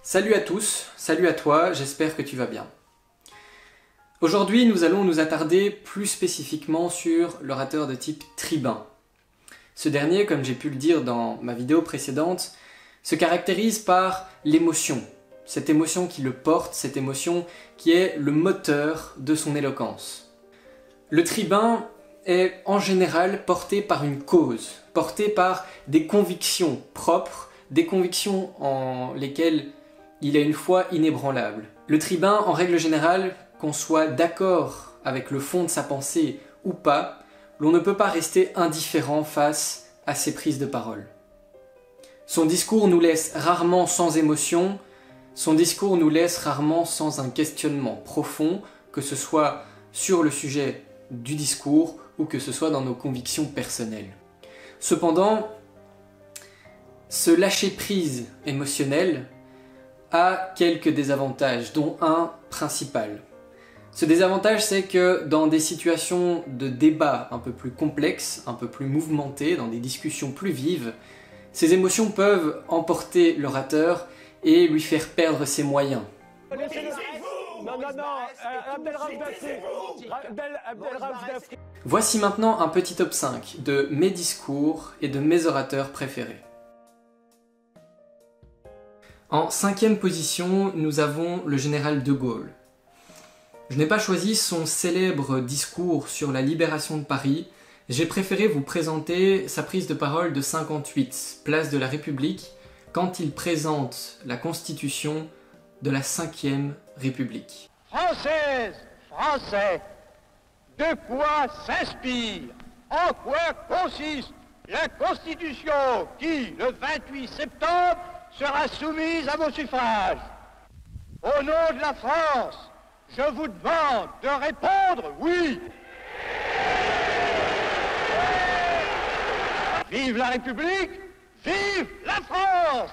Salut à tous, salut à toi, j'espère que tu vas bien. Aujourd'hui, nous allons nous attarder plus spécifiquement sur l'orateur de type tribun. Ce dernier, comme j'ai pu le dire dans ma vidéo précédente, se caractérise par l'émotion. Cette émotion qui le porte, cette émotion qui est le moteur de son éloquence. Le tribun est en général porté par une cause, porté par des convictions propres, des convictions en lesquelles il a une foi inébranlable. Le tribun, en règle générale, qu'on soit d'accord avec le fond de sa pensée ou pas, l'on ne peut pas rester indifférent face à ses prises de parole. Son discours nous laisse rarement sans émotion, son discours nous laisse rarement sans un questionnement profond, que ce soit sur le sujet du discours ou que ce soit dans nos convictions personnelles. Cependant, ce lâcher-prise émotionnel a quelques désavantages, dont un principal. Ce désavantage, c'est que dans des situations de débat un peu plus complexes, un peu plus mouvementées, dans des discussions plus vives, ces émotions peuvent emporter l'orateur et lui faire perdre ses moyens. Voici maintenant un petit top 5 de mes discours et de mes orateurs préférés. En 5e position, nous avons le général de Gaulle. Je n'ai pas choisi son célèbre discours sur la libération de Paris, j'ai préféré vous présenter sa prise de parole de 58, place de la République, quand il présente la constitution de la 5e République. Françaises, Français, de quoi s'inspire, en quoi consiste la Constitution qui, le 28 septembre, sera soumise à vos suffrages? Au nom de la France, je vous demande de répondre oui. Vive la République, vive la France!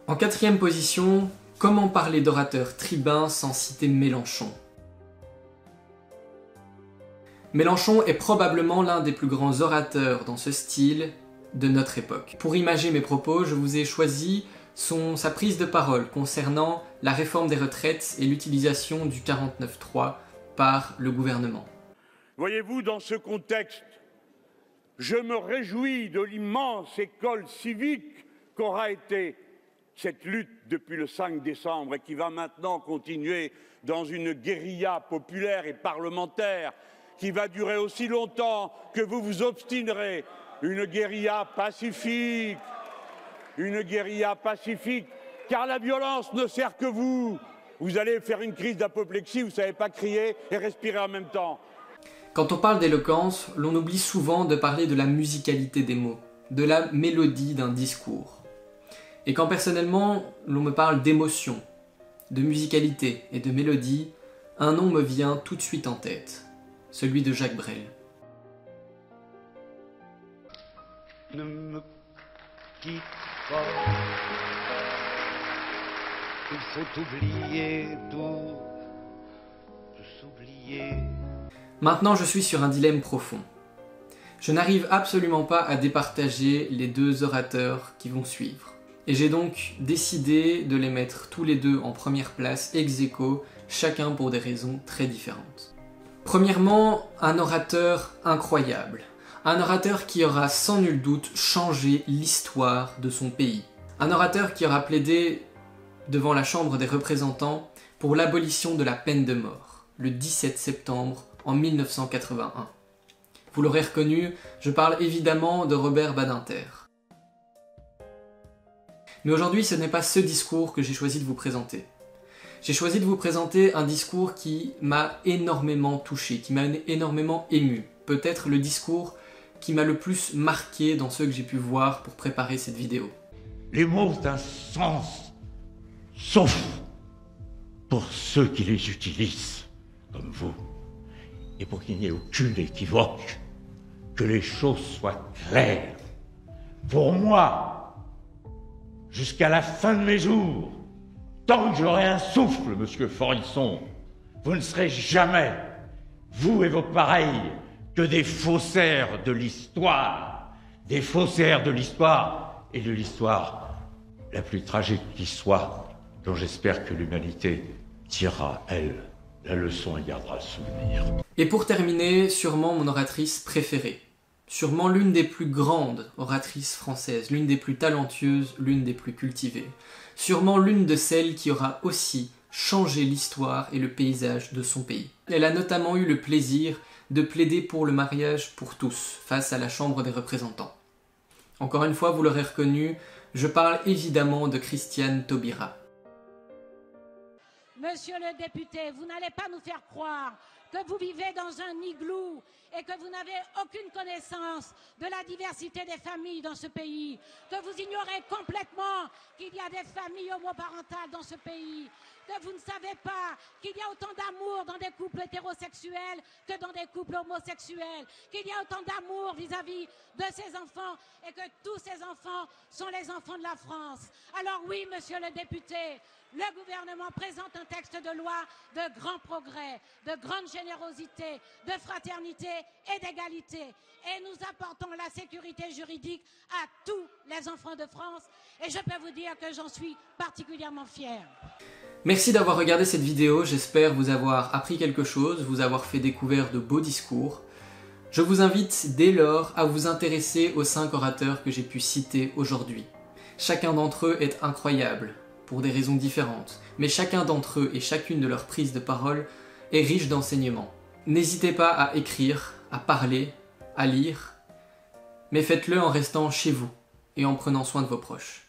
En 4e position, comment parler d'orateur tribun sans citer Mélenchon? Mélenchon est probablement l'un des plus grands orateurs dans ce style de notre époque. Pour imager mes propos, je vous ai choisi sa prise de parole concernant la réforme des retraites et l'utilisation du 49.3 par le gouvernement. Voyez-vous, dans ce contexte, je me réjouis de l'immense école civique qu'aura été cette lutte depuis le 5 décembre et qui va maintenant continuer dans une guérilla populaire et parlementaire qui va durer aussi longtemps que vous vous obstinerez. Une guérilla pacifique, car la violence ne sert que vous. Vous allez faire une crise d'apoplexie, vous ne savez pas crier et respirer en même temps. Quand on parle d'éloquence, l'on oublie souvent de parler de la musicalité des mots, de la mélodie d'un discours. Et quand personnellement, l'on me parle d'émotion, de musicalité et de mélodie, un nom me vient tout de suite en tête, celui de Jacques Brel. Ne me quitte pas. Il faut oublier tout, s'oublier. Maintenant, je suis sur un dilemme profond. Je n'arrive absolument pas à départager les deux orateurs qui vont suivre. Et j'ai donc décidé de les mettre tous les deux en première place, ex aequo, chacun pour des raisons très différentes. Premièrement, un orateur incroyable. Un orateur qui aura sans nul doute changé l'histoire de son pays. Un orateur qui aura plaidé devant la Chambre des représentants pour l'abolition de la peine de mort, le 17 septembre en 1981. Vous l'aurez reconnu, je parle évidemment de Robert Badinter. Mais aujourd'hui, ce n'est pas ce discours que j'ai choisi de vous présenter. J'ai choisi de vous présenter un discours qui m'a énormément touché, qui m'a énormément ému. Peut-être le discours qui m'a le plus marqué dans ceux que j'ai pu voir pour préparer cette vidéo. Les mots ont un sens, sauf pour ceux qui les utilisent, comme vous. Et pour qu'il n'y ait aucune équivoque, que les choses soient claires. Pour moi, jusqu'à la fin de mes jours, tant que j'aurai un souffle, monsieur Forisson, vous ne serez jamais, vous et vos pareils, que des faussaires de l'histoire. Des faussaires de l'histoire, et de l'histoire la plus tragique qui soit, dont j'espère que l'humanité tirera, elle, la leçon et gardera le souvenir. Et pour terminer, sûrement mon oratrice préférée. Sûrement l'une des plus grandes oratrices françaises, l'une des plus talentueuses, l'une des plus cultivées. Sûrement l'une de celles qui aura aussi changé l'histoire et le paysage de son pays. Elle a notamment eu le plaisir de plaider pour le mariage pour tous, face à la Chambre des représentants. Encore une fois, vous l'aurez reconnu, je parle évidemment de Christiane Taubira. Monsieur le député, vous n'allez pas nous faire croire que vous vivez dans un igloo et que vous n'avez aucune connaissance de la diversité des familles dans ce pays, que vous ignorez complètement qu'il y a des familles homoparentales dans ce pays, que vous ne savez pas qu'il y a autant d'amour dans des couples hétérosexuels que dans des couples homosexuels, qu'il y a autant d'amour vis-à-vis de ces enfants et que tous ces enfants sont les enfants de la France. Alors oui, monsieur le député, le gouvernement présente un texte de loi de grand progrès, de grande générosité, de fraternité et d'égalité. Et nous apportons la sécurité juridique à tous les enfants de France. Et je peux vous dire que j'en suis particulièrement fière. Merci d'avoir regardé cette vidéo, j'espère vous avoir appris quelque chose, vous avoir fait découvrir de beaux discours. Je vous invite dès lors à vous intéresser aux 5 orateurs que j'ai pu citer aujourd'hui. Chacun d'entre eux est incroyable, pour des raisons différentes, mais chacun d'entre eux et chacune de leurs prises de parole est riche d'enseignements. N'hésitez pas à écrire, à parler, à lire, mais faites-le en restant chez vous et en prenant soin de vos proches.